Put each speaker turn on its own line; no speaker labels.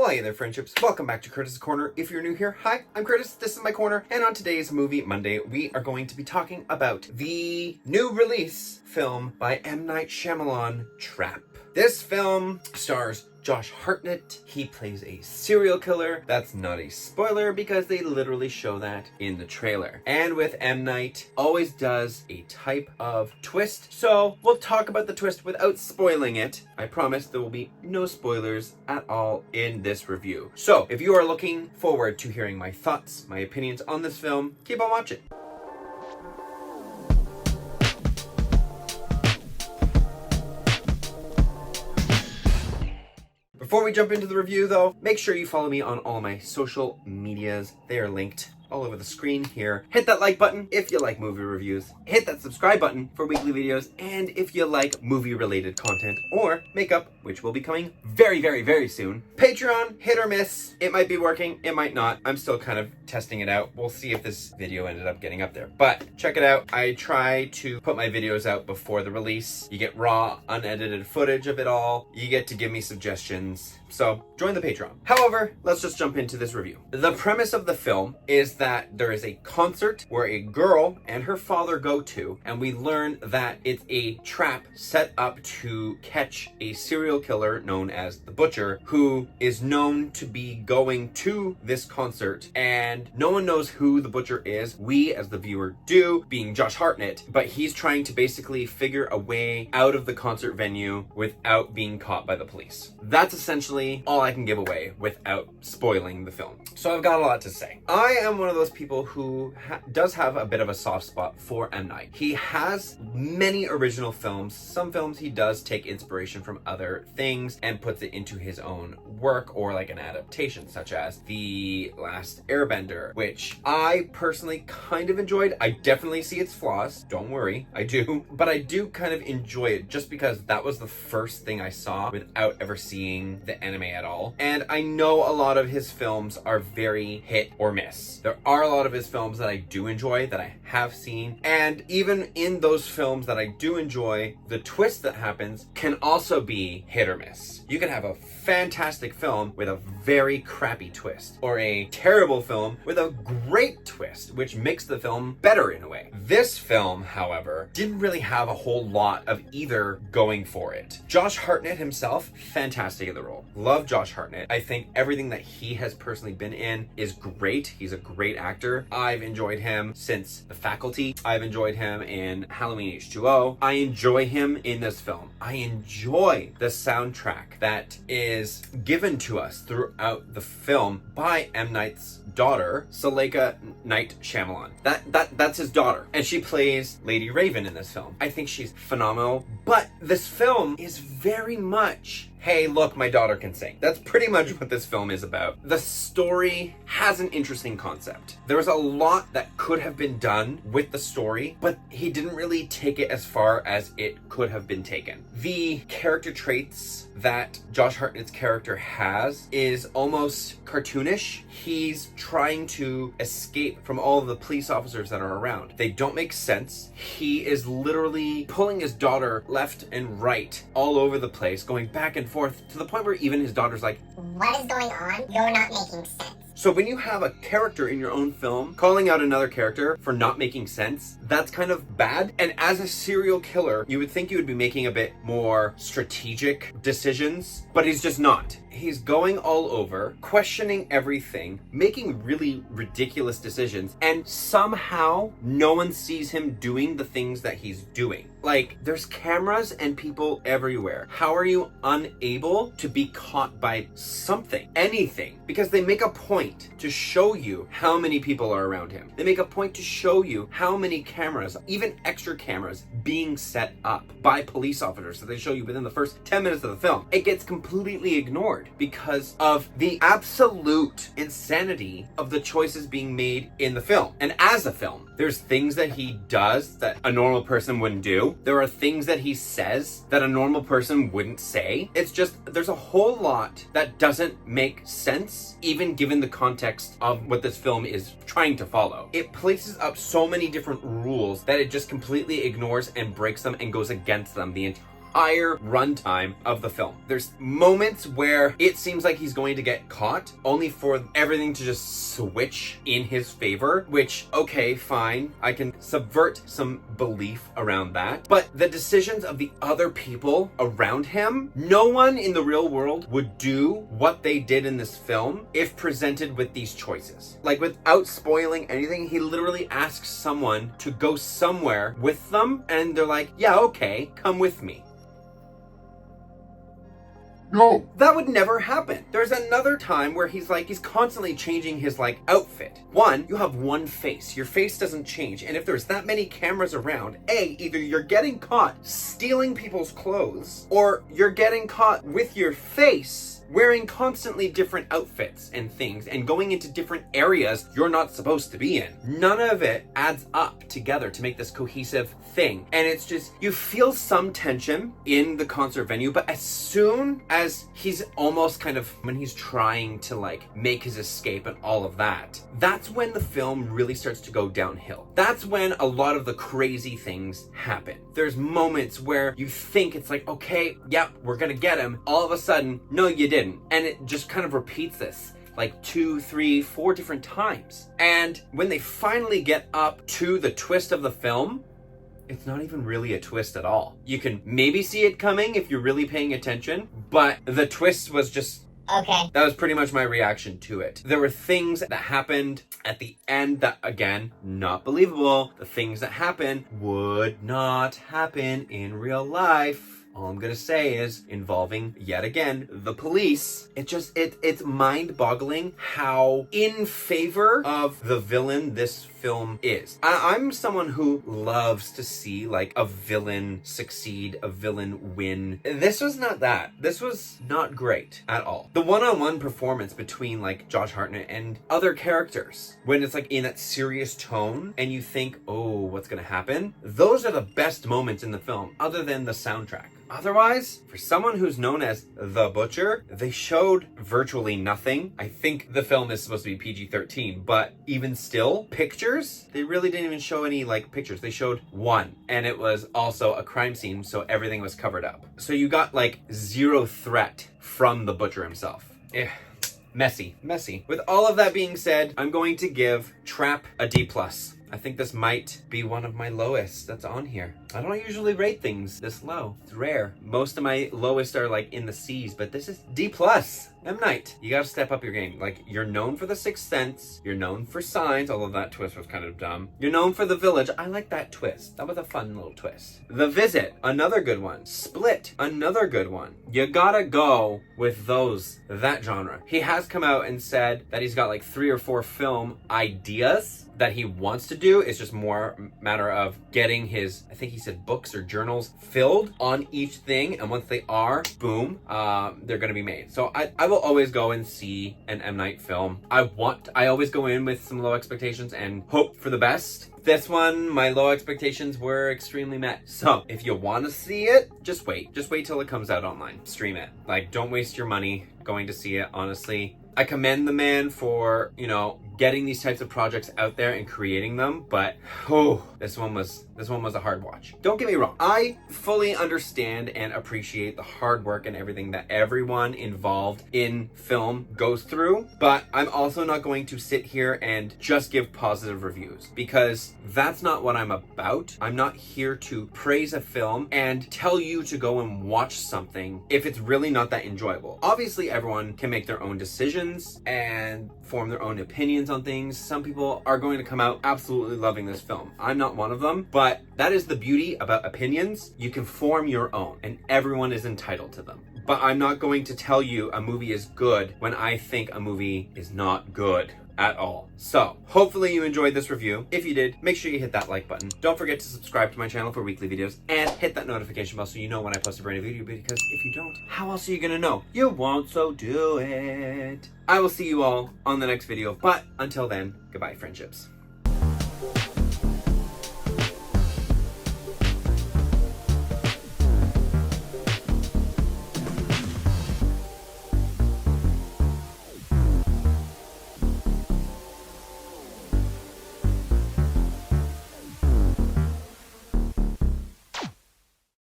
Well, hey there, friendships. Welcome back to Curtis' Corner. If you're new here, hi, I'm Curtis. This is my corner. And on today's Movie Monday, we are going to be talking about the new release film by M. Night Shyamalan, Trap. This film stars Josh Hartnett. He plays a serial killer. That's not a spoiler because they literally show that in the trailer. And with M. Night, always does a type of twist. So we'll talk about the twist without spoiling it. I promise there will be no spoilers at all in this review. So if you are looking forward to hearing my thoughts, my opinions on this film, keep on watching. Before we jump into the review though, make sure you follow me on all my social medias. They are linked all over the screen here. Hit that like button if you like movie reviews. Hit that subscribe button for weekly videos. And if you like movie related content or makeup, which will be coming very, very, very soon. Patreon, hit or miss. It might be working, it might not. I'm still kind of testing it out. We'll see if this video ended up getting up there. But check it out. I try to put my videos out before the release. You get raw, unedited footage of it all. You get to give me suggestions. So join the Patreon. However, let's just jump into this review. The premise of the film is that there is a concert where a girl and her father go to, and we learn that it's a trap set up to catch a serial killer known as the Butcher, who is known to be going to this concert, and no one knows who the Butcher is. We as the viewer do, being Josh Hartnett, but he's trying to basically figure a way out of the concert venue without being caught by the police. That's essentially all I can give away without spoiling the film. So I've got a lot to say. I am one of those people who does have a bit of a soft spot for M. Night. He has many original films. Some films he does take inspiration from other things and puts it into his own work or like an adaptation, such as The Last Airbender, which I personally kind of enjoyed. I definitely see its flaws. Don't worry, I do. But I do kind of enjoy it just because that was the first thing I saw without ever seeing the anime at all. And I know a lot of his films are very hit or miss. There are a lot of his films that I do enjoy, that I have seen, and even in those films that I do enjoy, the twist that happens can also be hit or miss. You can have a fantastic film with a very crappy twist, or a terrible film with a great twist, which makes the film better in a way. This film, however, didn't really have a whole lot of either going for it. Josh Hartnett himself, fantastic in the role. Love Josh Hartnett. I think everything that he has personally been in is great. He's a great actor. I've enjoyed him since The Faculty. I've enjoyed him in Halloween H2O. I enjoy him in this film. I enjoy the soundtrack that is given to us throughout the film by M. Night's daughter, Suleika Night Shyamalan. That's his daughter, and she plays Lady Raven in this film. I think she's phenomenal, but this film is very much, hey, look, my daughter can sing. That's pretty much what this film is about. The story has an interesting concept. There was a lot that could have been done with the story, but he didn't really take it as far as it could have been taken. The character traits that Josh Hartnett's character has is almost cartoonish. He's trying to escape from all of the police officers that are around. They don't make sense. He is literally pulling his daughter left and right all over the place, going back and forth to the point where even his daughter's like,
"What is going on? You're not making sense."
So when you have a character in your own film calling out another character for not making sense, that's kind of bad. And as a serial killer, you would think you would be making a bit more strategic decisions, but he's just not. He's going all over, questioning everything, making really ridiculous decisions, and somehow no one sees him doing the things that he's doing. Like, there's cameras and people everywhere. How are you unable to be caught by something, anything? Because they make a point to show you how many people are around him. They make a point to show you how many cameras, even extra cameras, being set up by police officers that they show you within the first 10 minutes of the film. It gets completely ignored because of the absolute insanity of the choices being made in the film. And as a film, there's things that he does that a normal person wouldn't do. There are things that he says that a normal person wouldn't say. It's just, there's a whole lot that doesn't make sense, even given the context of what this film is trying to follow. It places up so many different rules that it just completely ignores and breaks them and goes against them the entire runtime of the film. There's moments where it seems like he's going to get caught, only for everything to just switch in his favor, which, okay, fine. I can subvert some belief around that. But the decisions of the other people around him, no one in the real world would do what they did in this film if presented with these choices. Like, without spoiling anything, he literally asks someone to go somewhere with them, and they're like, yeah, okay, come with me.
No.
That would never happen. There's another time where he's constantly changing his outfit. One, you have one face. Your face doesn't change. And if there's that many cameras around, either you're getting caught stealing people's clothes, or you're getting caught with your face wearing constantly different outfits and things and going into different areas you're not supposed to be in. None of it adds up together to make this cohesive thing. And it's just, you feel some tension in the concert venue, but as soon as he's almost when he's trying to make his escape and all of that, that's when the film really starts to go downhill. That's when a lot of the crazy things happen. There's moments where you think it's okay, yep, we're gonna get him. All of a sudden, no, you didn't. And it just kind of repeats this 2, 3, 4 different times. And when they finally get up to the twist of the film, it's not even really a twist at all. You can maybe see it coming if you're really paying attention, but the twist was just...
Okay.
That was pretty much my reaction to it. There were things that happened at the end that, again, not believable. The things that happened would not happen in real life. All I'm gonna say is, involving, yet again, the police, it's mind-boggling how in favor of the villain this film is. I'm someone who loves to see a villain succeed, a villain win. This was not that. This was not great at all. The one-on-one performance between Josh Hartnett and other characters, when it's in that serious tone and you think, oh, what's gonna happen? Those are the best moments in the film, other than the soundtrack. Otherwise, for someone who's known as The Butcher, they showed virtually nothing. I think the film is supposed to be PG-13, but even still, pictures, they really didn't even show any pictures. They showed one, and it was also a crime scene, so everything was covered up. So you got zero threat from the Butcher himself. Messy. With all of that being said, I'm going to give Trap a D+. I think this might be one of my lowest that's on here. I don't usually rate things this low. It's rare. Most of my lowest are in the C's, but this is D+. M. Night, you gotta step up your game. You're known for The Sixth Sense. You're known for Signs, although that twist was kind of dumb. You're known for The Village. I like that twist. That was a fun little twist. The Visit, another good one. Split, another good one. You gotta go with that genre. He has come out and said that he's got 3 or 4 film ideas that he wants to do. It's just more matter of getting his, I think he said, books or journals filled on each thing, and once they are, boom, they're gonna be made. So I will always go and see an M. Night film. I always go in with some low expectations and hope for the best. This one, my low expectations were extremely met. So if you want to see it, just wait till it comes out online. Stream it. Don't waste your money going to see it, honestly. I commend the man for, getting these types of projects out there and creating them, but this one was a hard watch. Don't get me wrong. I fully understand and appreciate the hard work and everything that everyone involved in film goes through, but I'm also not going to sit here and just give positive reviews, because that's not what I'm about. I'm not here to praise a film and tell you to go and watch something if it's really not that enjoyable. Obviously, everyone can make their own decisions and form their own opinions on things. Some people are going to come out absolutely loving this film. I'm not one of them, but that is the beauty about opinions. You can form your own, and everyone is entitled to them. But I'm not going to tell you a movie is good when I think a movie is not good at all. So hopefully you enjoyed this review. If you did, make sure you hit that like button. Don't forget to subscribe to my channel for weekly videos, and hit that notification bell so you know when I post a brand new video, because if you don't, how else are you gonna know? You won't, so do it. I will see you all on the next video, but until then, goodbye, friendships.